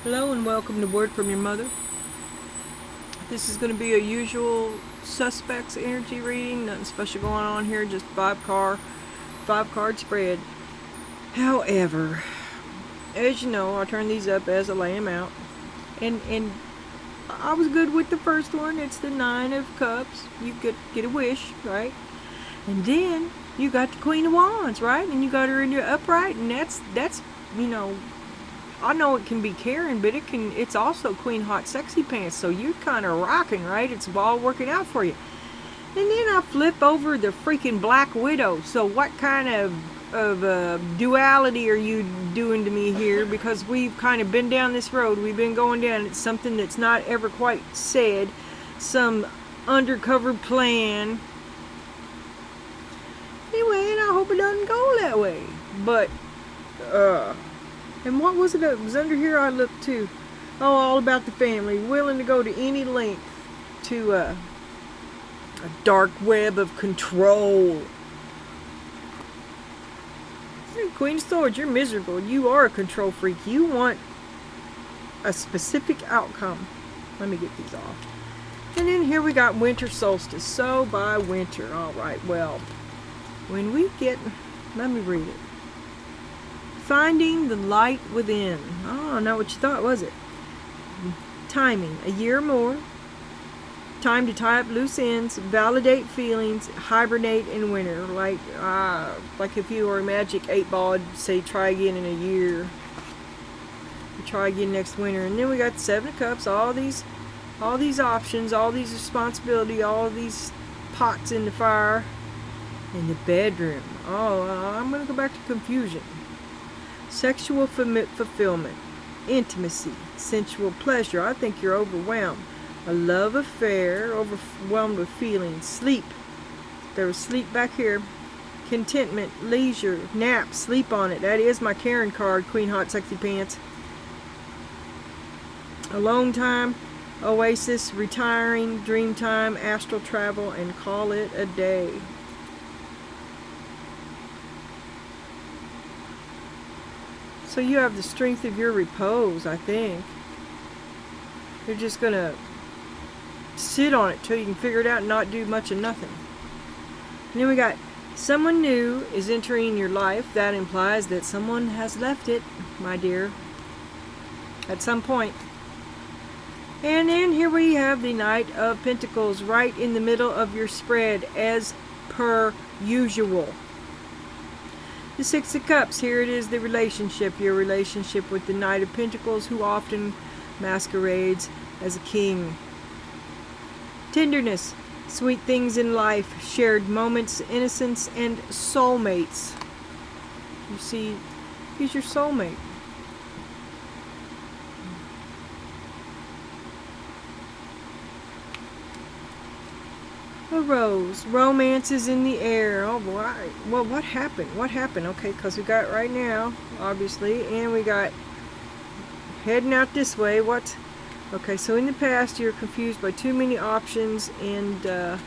Hello and welcome to Word from Your Mother. This is going to be a usual suspects energy reading. Nothing special going on here, just five card spread. However, as you know, I turn these up as I lay them out. And I was good with the first one. It's the Nine of Cups. You get a wish, right? And then you got the Queen of Wands, right? And you got her in your upright, and that's you know, I know it can be Karen, but it's also Queen Hot Sexy Pants, so you're kind of rocking, right? It's all working out for you. And then I flip over the freaking Black Widow. So what kind of duality are you doing to me here? Because we've kind of been down this road. We've been going down. It's something that's not ever quite said. Some undercover plan. Anyway, and I hope it doesn't go that way. But, and what was it that was under here I looked to? Oh, all about the family. Willing to go to any length to a dark web of control. Queen of Swords, you're miserable. You are a control freak. You want a specific outcome. Let me get these off. And then here we got winter solstice. So by winter. Alright, well, when we get... Let me read it. Finding the light within. Oh, not what you thought, was it? Timing. A year or more. Time to tie up loose ends, validate feelings, hibernate in winter. Like if you were a magic 8-ball, I'd say try again in a year. Try again next winter. And then we got the Seven of Cups, all these options, all these responsibility, all these pots in the fire. In the bedroom. Oh, I'm going to go back to confusion. Sexual fulfillment, intimacy, sensual pleasure. I think you're overwhelmed. A love affair, overwhelmed with feelings. Sleep. There was sleep back here. Contentment, leisure, nap, sleep on it. That is my Karen card, Queen Hot Sexy Pants. Alone time, oasis, retiring, dream time, astral travel, and call it a day. So you have the strength of your repose, I think. You're just going to sit on it till you can figure it out and not do much of nothing. And then we got someone new is entering your life. That implies that someone has left it, my dear, at some point. And then here we have the Knight of Pentacles right in the middle of your spread, as per usual. The Six of Cups, here it is, the relationship, your relationship with the Knight of Pentacles, who often masquerades as a king. Tenderness, sweet things in life, shared moments, innocence, and soulmates. You see, he's your soulmate. A rose. Romance is in the air. Oh boy. Well, what happened? What happened? Okay, because we got right now, obviously, and we got heading out this way. What? Okay, so in the past you're confused by too many options, and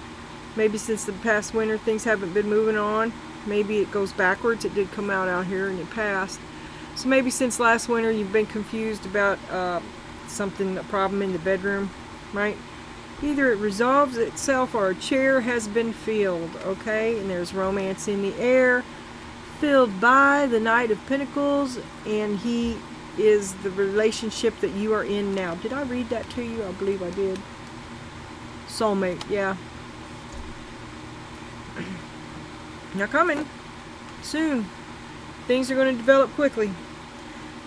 maybe since the past winter things haven't been moving on. Maybe it goes backwards. It did come out here in the past. So maybe since last winter you've been confused about something, a problem in the bedroom, right? Either it resolves itself or a chair has been filled, okay? And there's romance in the air, filled by the Knight of Pentacles, and he is the relationship that you are in now. Did I read that to you? I believe I did. Soulmate, yeah. Now coming soon. Things are going to develop quickly.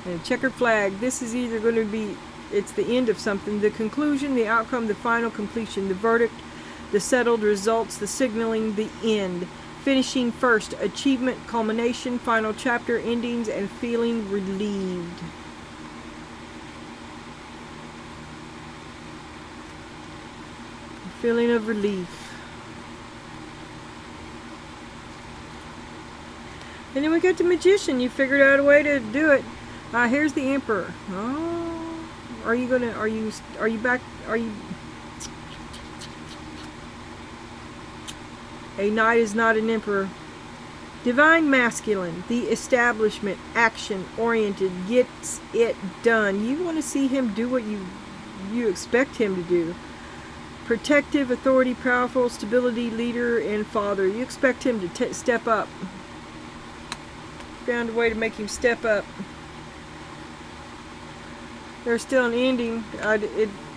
And a checkered flag. This is either going to be, it's the end of something, the conclusion, the outcome, the final completion, the verdict, the settled results, the signaling, the end. Finishing first, achievement, culmination, final chapter, endings, and feeling relieved. A feeling of relief. And then we got the Magician. You figured out a way to do it. Here's the Emperor. Oh, are you back? A knight is not an emperor. Divine masculine, the establishment, action-oriented, gets it done. You want to see him do what you expect him to do. Protective, authority, powerful, stability, leader, and father. You expect him to step up. Found a way to make him step up. There's still an ending.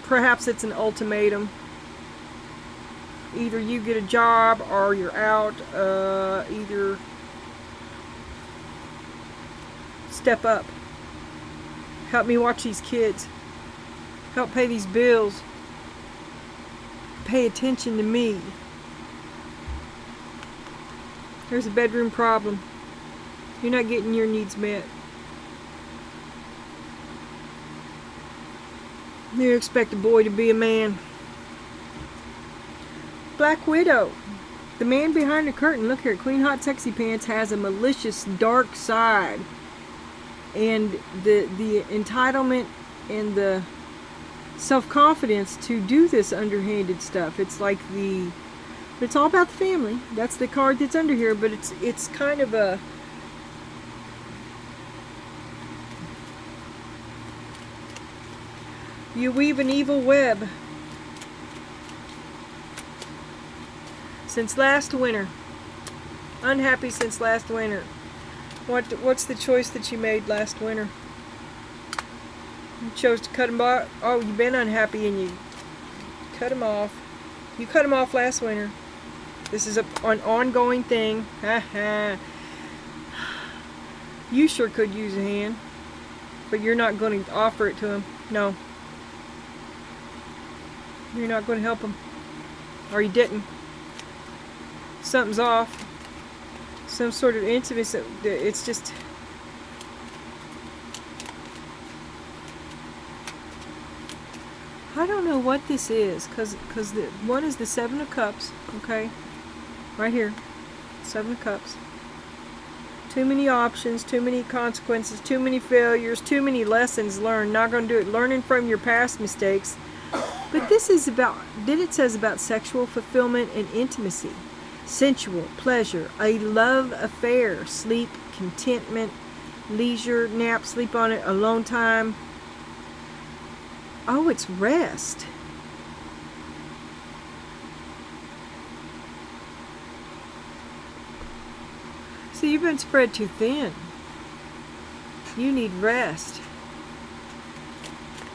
Perhaps it's an ultimatum. Either you get a job or you're out. Either step up. Help me watch these kids. Help pay these bills. Pay attention to me. There's a bedroom problem. You're not getting your needs met. You expect a boy to be a man. Black Widow. The man behind the curtain. Look here. Queen Hot Sexy Pants has a malicious dark side. And the entitlement and the self-confidence to do this underhanded stuff. It's like it's all about the family. That's the card that's under here, but it's kind of a you weave an evil web since last winter. Unhappy since last winter. What's the choice that you made last winter? You chose to cut him off. Oh, you've been unhappy and you cut him off. You cut him off last winter. This is an ongoing thing. You sure could use a hand, but you're not going to offer it to him. No. You're not going to help him. Or you didn't. Something's off. Some sort of intimacy. It's just... I don't know what this is, because the one is the Seven of Cups, okay? Right here. Seven of Cups. Too many options, too many consequences, too many failures, too many lessons learned. Not going to do it. Learning from your past mistakes. But this is about, then it says about sexual fulfillment and intimacy. Sensual, pleasure, a love affair, sleep, contentment, leisure, nap, sleep on it, alone time. Oh, it's rest. So you've been spread too thin. You need rest.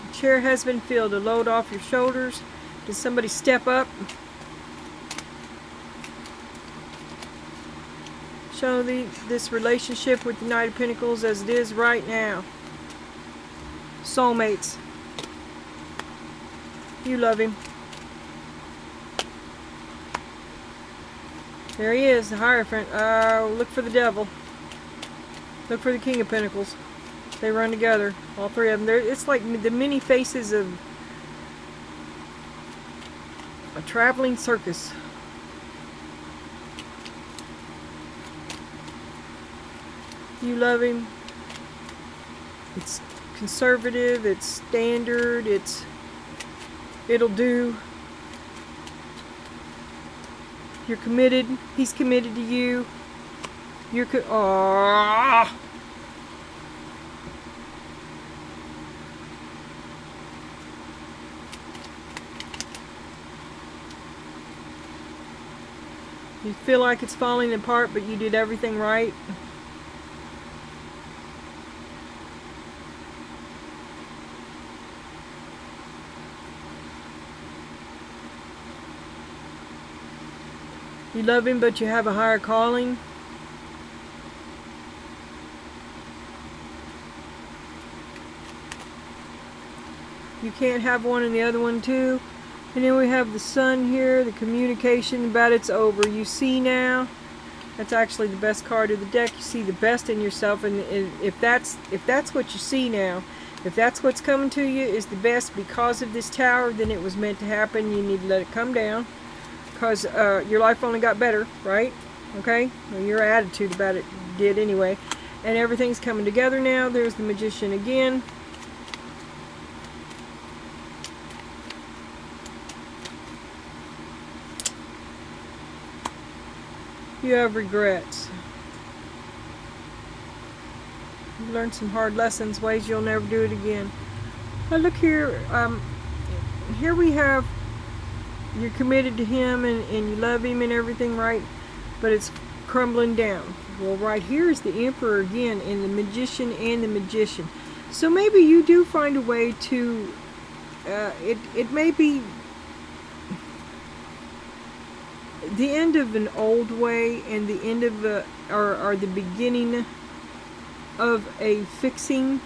The chair has been filled. A load off your shoulders. Did somebody step up? Show this relationship with the Knight of Pentacles as it is right now. Soulmates. You love him. There he is, the Hierophant. Look for the Devil. Look for the King of Pentacles. They run together, all three of them. It's like the many faces of a traveling circus. You love him. It's conservative, it's standard, it'll do. You're committed. He's committed to you. You're aww. You feel like it's falling apart, but you did everything right. You love him, but you have a higher calling. You can't have one and the other one too. And then we have the Sun here, the communication about it's over. You see now, that's actually the best card of the deck. You see the best in yourself, and if that's what you see now, if that's what's coming to you is the best because of this Tower, then it was meant to happen. You need to let it come down. Because your life only got better, right? Okay? Well, your attitude about it did anyway. And everything's coming together now. There's the Magician again. You have regrets. You learned some hard lessons, ways you'll never do it again. Now look here, here we have, you're committed to him and you love him and everything, right? But it's crumbling down. Well, right here is the Emperor again, and the Magician and the Magician. So maybe you do find a way to, it may be the end of an old way and the end of or the beginning of a fixing.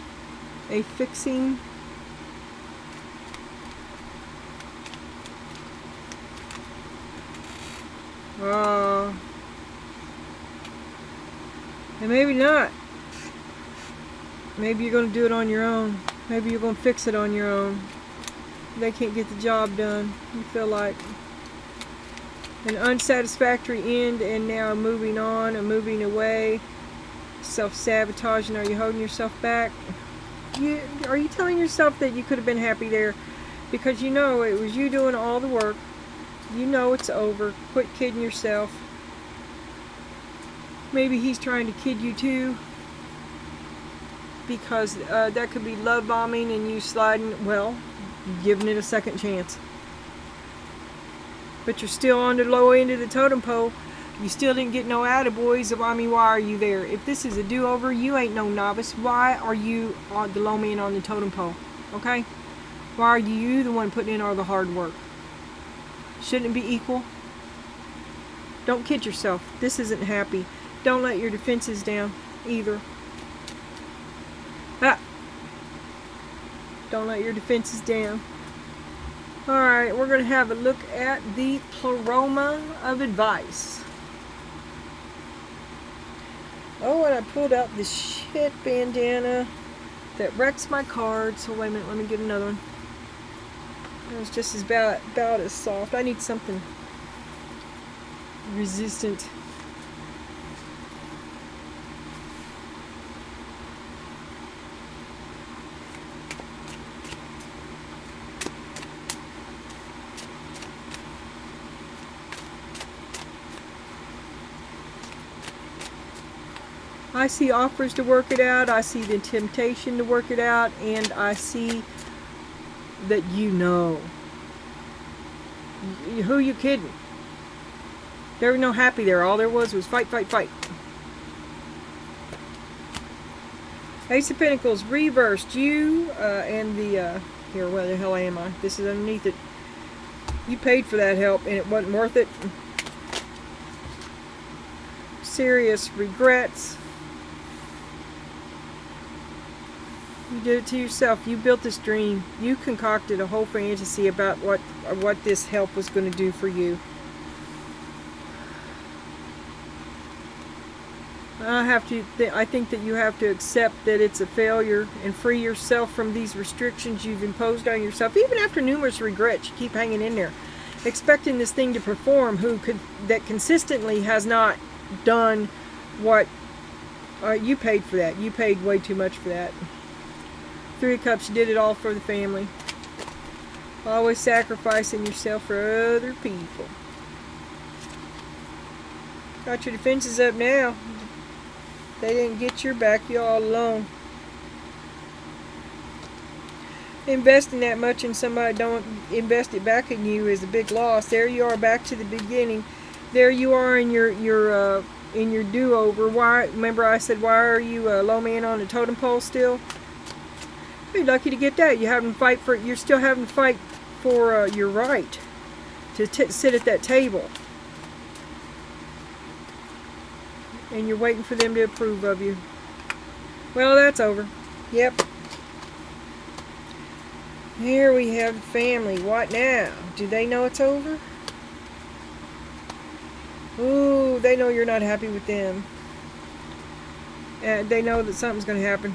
And maybe not. Maybe you're going to do it on your own. Maybe you're going to fix it on your own. They can't get the job done. You feel like an unsatisfactory end, and now moving on and moving away. Self-sabotaging. Are you holding yourself back? Are you telling yourself that you could have been happy there? Because you know it was you doing all the work. You know it's over. Quit kidding yourself. Maybe he's trying to kid you too. Because that could be love bombing and you sliding, well, giving it a second chance. But you're still on the low end of the totem pole. You still didn't get no attaboys. I mean, why are you there? If this is a do-over, you ain't no novice. Why are you on the low man on the totem pole? Okay? Why are you the one putting in all the hard work? Shouldn't it be equal? Don't kid yourself. This isn't happy. Don't let your defenses down either. Don't let your defenses down. Alright, we're going to have a look at the pleroma of advice. Oh, and I pulled out this shit bandana that wrecks my cards. So wait a minute, let me get another one. It was just about as soft. I need something resistant. I see offers to work it out, I see the temptation to work it out, and I see that you know. Who you kidding? There was no happy there. All there was fight, fight, fight. Ace of Pentacles reversed. You and the here, where the hell am I? This is underneath it. You paid for that help and it wasn't worth it. Serious regrets. You did it to yourself. You built this dream. You concocted a whole fantasy about what this help was going to do for you. I think that you have to accept that it's a failure and free yourself from these restrictions you've imposed on yourself. Even after numerous regrets, you keep hanging in there, expecting this thing to perform that consistently has not done what you paid for that. You paid way too much for that. Three of Cups, you did it all for the family. Always sacrificing yourself for other people. Got your defenses up now. They didn't get your back, you all alone. Investing that much in somebody don't invest it back in you is a big loss. There you are back to the beginning. There you are in your do-over. Why? Remember I said, why are you a low man on the totem pole still? You're lucky to get that. You're still having to fight for your right to sit at that table. And you're waiting for them to approve of you. Well, that's over. Yep. Here we have family. What now? Do they know it's over? Ooh, they know you're not happy with them. And they know that something's going to happen.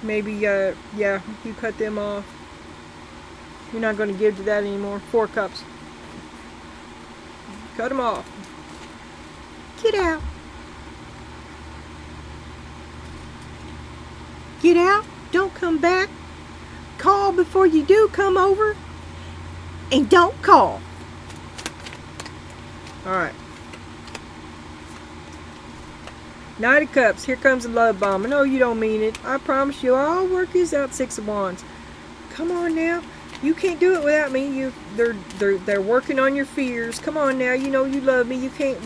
Maybe, yeah, you cut them off. You're not going to give to that anymore. 4 Cups. Cut them off. Get out. Get out. Don't come back. Call before you do come over. And don't call. Alright. Knight of Cups. Here comes a love bomb. I know you don't mean it. I promise you, I'll work this out. Six of Wands. Come on now. You can't do it without me. They're working on your fears. Come on now. You know you love me. You can't.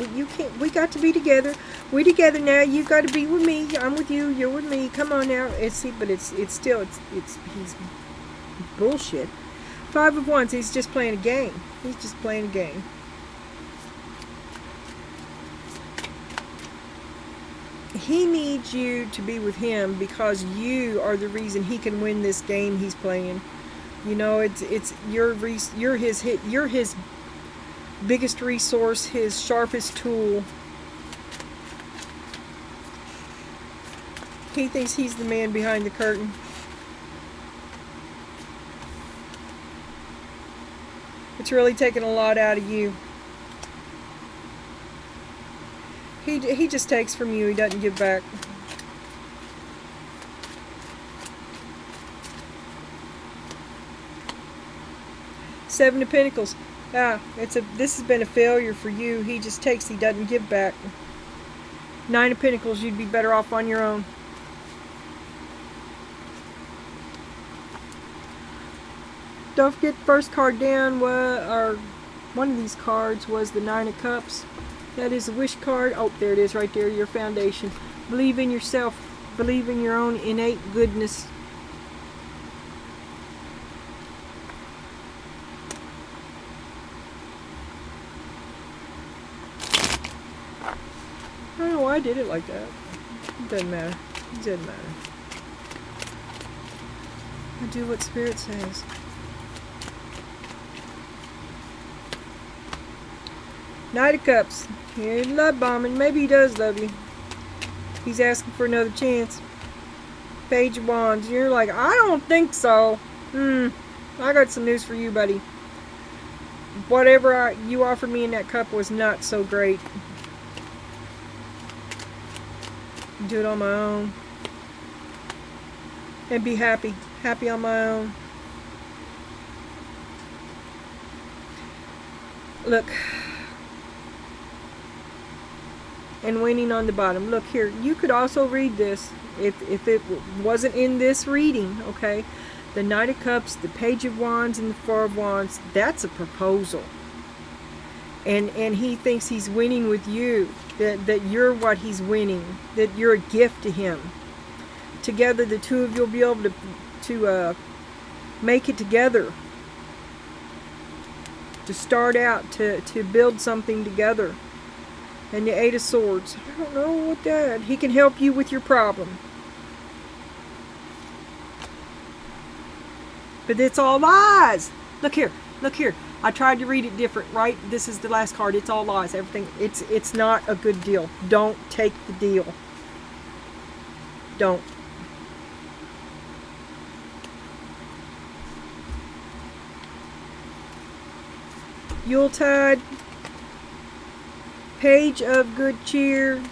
We got to be together. We together now. You got to be with me. I'm with you. You're with me. Come on now. But it's still he's bullshit. Five of Wands. He's just playing a game. He's just playing a game. He needs you to be with him because you are the reason he can win this game he's playing. You know, you're his biggest resource, his sharpest tool. He thinks he's the man behind the curtain. It's really taken a lot out of you. He just takes from you. He doesn't give back. Seven of Pentacles. This has been a failure for you. He just takes. He doesn't give back. Nine of Pentacles. You'd be better off on your own. Don't forget the first card down or one of these cards was the Nine of Cups. That is a wish card. Oh, there it is right there, your foundation. Believe in yourself. Believe in your own innate goodness. I don't know why I did it like that. It doesn't matter. It doesn't matter. I do what Spirit says. Knight of Cups. You're love bombing. Maybe he does love you. He's asking for another chance. Page of Wands. You're like, I don't think so. I got some news for you, buddy. Whatever you offered me in that cup was not so great. Do it on my own. And be happy. Happy on my own. Look. And winning on the bottom. Look here, you could also read this if it wasn't in this reading, okay? The Knight of Cups, the Page of Wands, and the Four of Wands, that's a proposal. And he thinks he's winning with you, that you're what he's winning, that you're a gift to him. Together, the two of you will be able to make it together. To start out, to build something together. And the Eight of Swords. I don't know what that. He can help you with your problem. But it's all lies. Look here. Look here. I tried to read it different, right? This is the last card. It's all lies. Everything. It's not a good deal. Don't take the deal. Don't. Yuletide. Page of Good Cheer.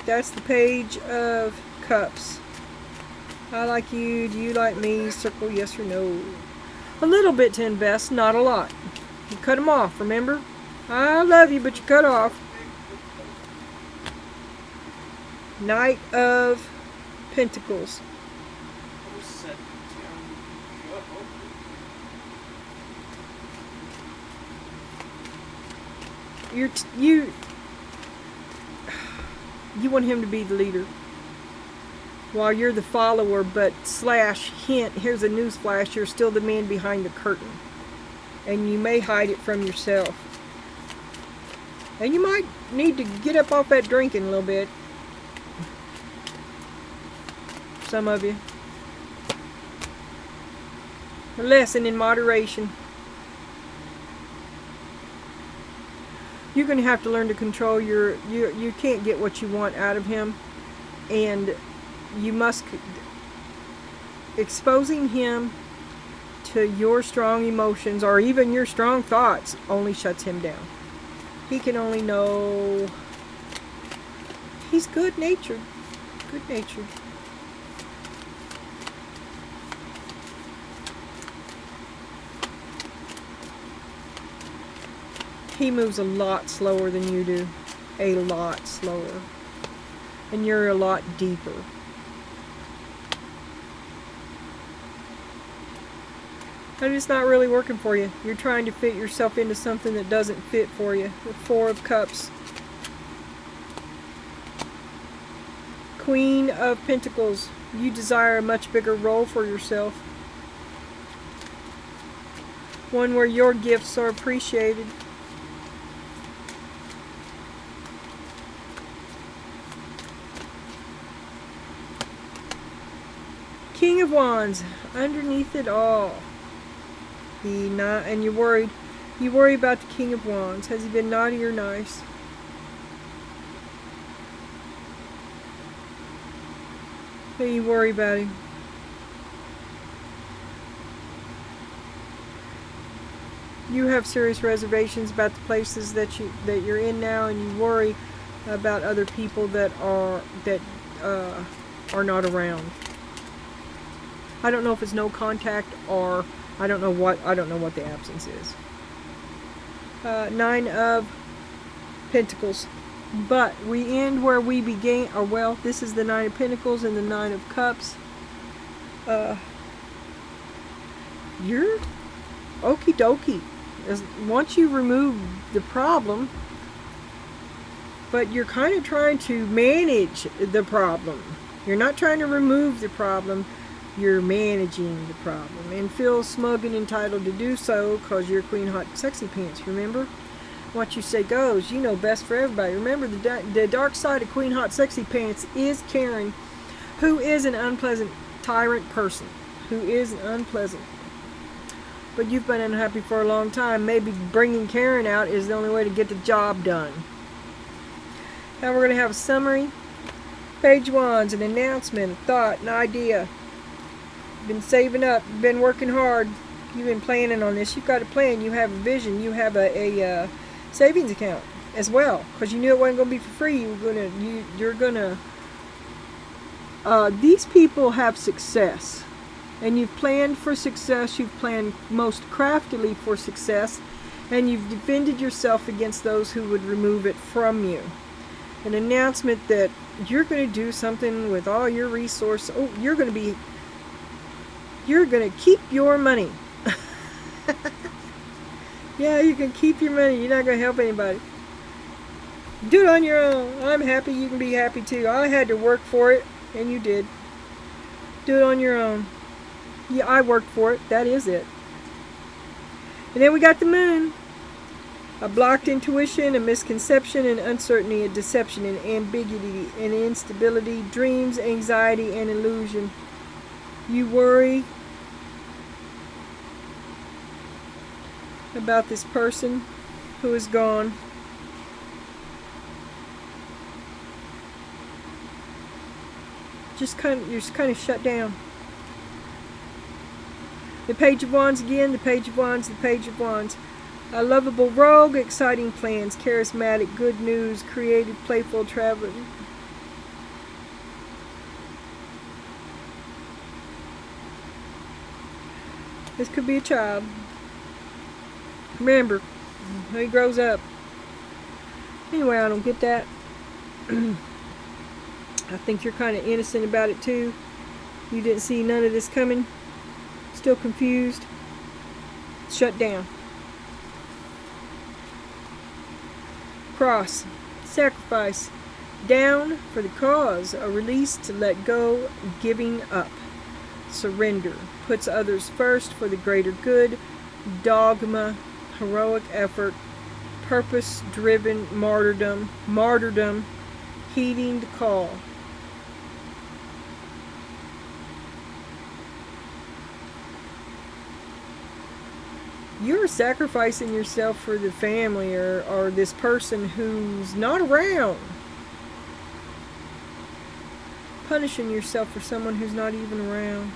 That's the Page of Cups. I like you. Do you like me? Circle yes or no. A little bit to invest, not a lot. You cut them off, remember? I love you, but you cut off. Knight of Pentacles. You want him to be the leader while you're the follower, but hint, here's a news flash, you're still the man behind the curtain, and you may hide it from yourself, and you might need to get up off that drinking a little bit, some of you. A lesson in moderation. You're going to have to learn to control you can't get what you want out of him, and you must, exposing him to your strong emotions or even your strong thoughts only shuts him down. He can only know he's good-natured. Good-natured. He moves a lot slower than you do. A lot slower. and you're a lot deeper. And it's not really working for you. You're trying to fit yourself into something that doesn't fit for you. The Four of Cups. Queen of Pentacles. You desire a much bigger role for yourself. One where your gifts are appreciated. King of Wands. Underneath it all. And you're worried. You worry about the King of Wands. Has he been naughty or nice? But you worry about him. You have serious reservations about the places that you're in now, and you worry about other people that are not around. I don't know if it's no contact or I don't know what the absence is. Nine of Pentacles. But we end where we began, or well, this is the Nine of Pentacles and the Nine of Cups. You're okie dokie. Once you remove the problem, but you're kind of trying to manage the problem. You're not trying to remove the problem. You're managing the problem and feel smug and entitled to do so because you're Queen Hot Sexy Pants, remember? What you say goes. You know best for everybody. Remember, the dark side of Queen Hot Sexy Pants is Karen, who is an unpleasant tyrant person. Who is unpleasant. But you've been unhappy for a long time. Maybe bringing Karen out is the only way to get the job done. Now we're going to have a summary. Page of Wands, an announcement, a thought, an idea. Been saving up, been working hard, you've been planning on this. You've got a plan, you have a vision, you have a savings account as well, because you knew it wasn't going to be for free. You're gonna these people have success, and you've planned for success. You've planned most craftily for success, and you've defended yourself against those who would remove it from you. An announcement that you're going to do something with all your resources. Oh, you're going to keep your money. Yeah, you can keep your money. You're not going to help anybody. Do it on your own. I'm happy. You can be happy too. I had to work for it, and you did. Do it on your own. Yeah, I worked for it. That is it. And then we got the moon. A blocked intuition, a misconception, an uncertainty, a deception, an ambiguity, an instability, dreams, anxiety, and illusion. You worry about this person who is gone. You're just kind of shut down. The Page of Wands again, the Page of Wands, the Page of Wands. A lovable rogue, exciting plans, charismatic, good news, creative, playful, traveling. This could be a child. Remember, when he grows up. Anyway, I don't get that. I think you're kind of innocent about it too. You didn't see none of this coming. Still confused. Shut down. Cross. Sacrifice. Down for the cause. A release to let go. Giving up. Surrender. Puts others first for the greater good. Dogma. Heroic effort. Purpose-driven martyrdom. Martyrdom. Heeding the call. You're sacrificing yourself for the family or this person who's not around. Punishing yourself for someone who's not even around.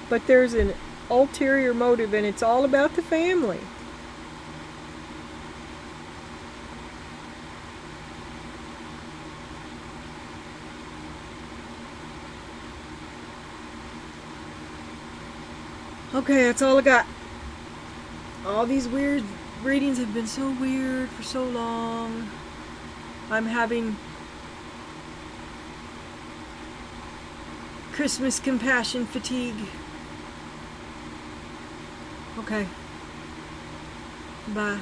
But there's an ulterior motive, and it's all about the family. Okay, that's all I got. All these weird Readings have been so weird for so long. I'm having Christmas compassion fatigue. Okay. Bye.